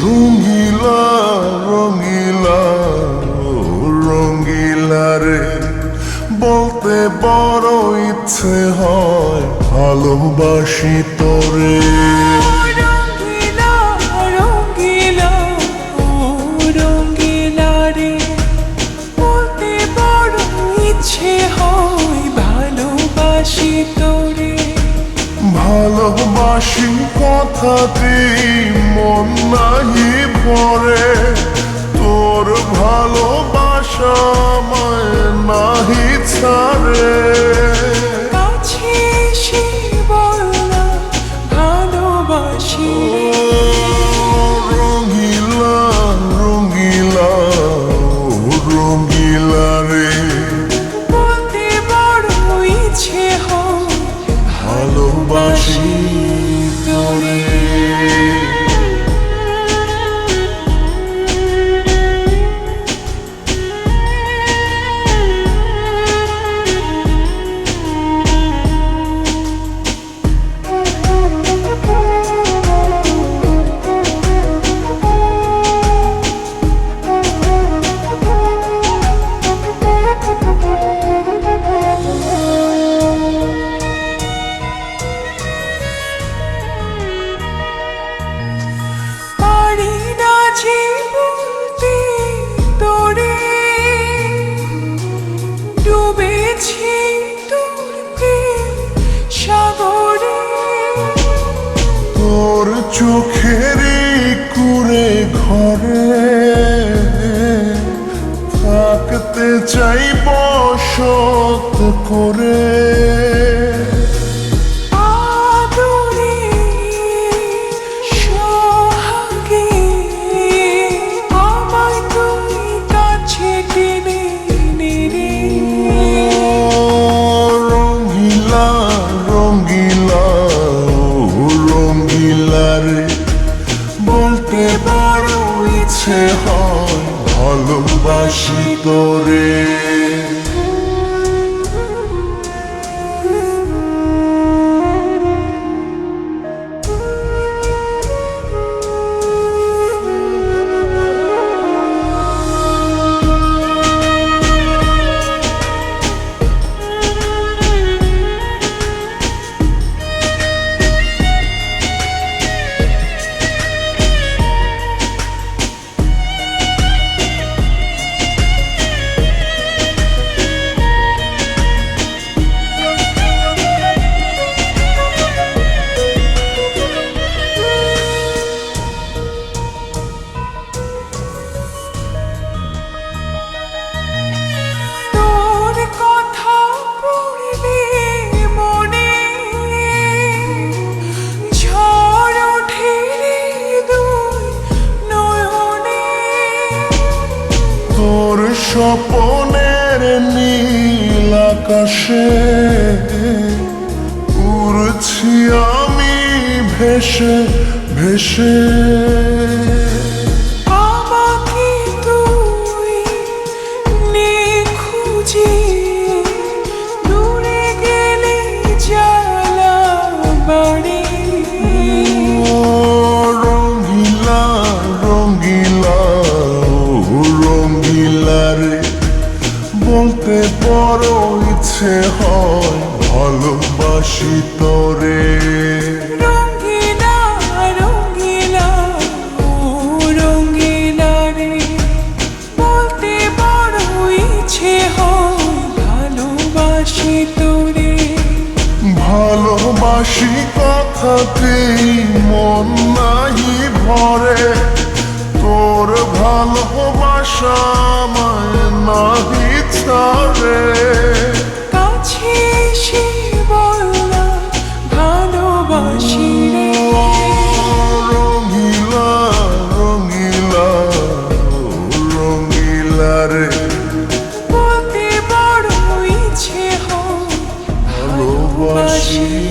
রঙিলা রঙিলা রঙিলা রে, বলতে বড় ইচ্ছে হয় ভালোবাসি তোরে। রঙিলা রঙিলা রঙিলা রে, বলতে বড় ইচ্ছে হয় ভালোবাসি তোরে। ভালোবাসি কথাটি মন নাহি ভরে, তোর ভালোবাসা আমায় নাহি ছাড়ে। কাছে এসে বল না ভালোবাসি রঙিলা রঙিলা রঙিলা রে, বলতে বড় ইচ্ছে হয় ভালোবাসি তোরে। পারি না যে বলতে তোরে, ডুবেছি তোর প্রেম সাগরে। তোর চোখেরই কুঁড়ে ঘরে থাকতে চাই বসত করে। আদরে সোহাগে আমায় তুই কাছে টেনে নে রে। রঙিলা রঙিলা রঙিলা রে, বলতে বড় ইচ্ছে হয় ভালোবাসি তোরে। তোর কথা পড়লে মনে ঝড় ওঠে রে দুই নয়নে। তোর স্বপনের নীল আকাশে উড়ছি আমি ভেসে ভেসে। আমাকে তুই নে খুঁজে, দূরে গেলে জ্বালা বাড়ে। রঙিলা রঙিলা রঙিলা রে, বলতে বড় ইচ্ছে হয় ভালোবাসি তোরে। রঙিলা রঙিলা রঙিলা রে, বলতে বড় ইচ্ছে হয় ভালোবাসি তোরে। ভালোবাসি কথাটি মন নাহি ভরে, তোর ভালোবাসা আমায় নাহি ছাড়ে। কাছে এসে বল না ভালোবাসি রে। রঙিলা রঙিলা রঙিলা রে, বলতে ভালোবাসি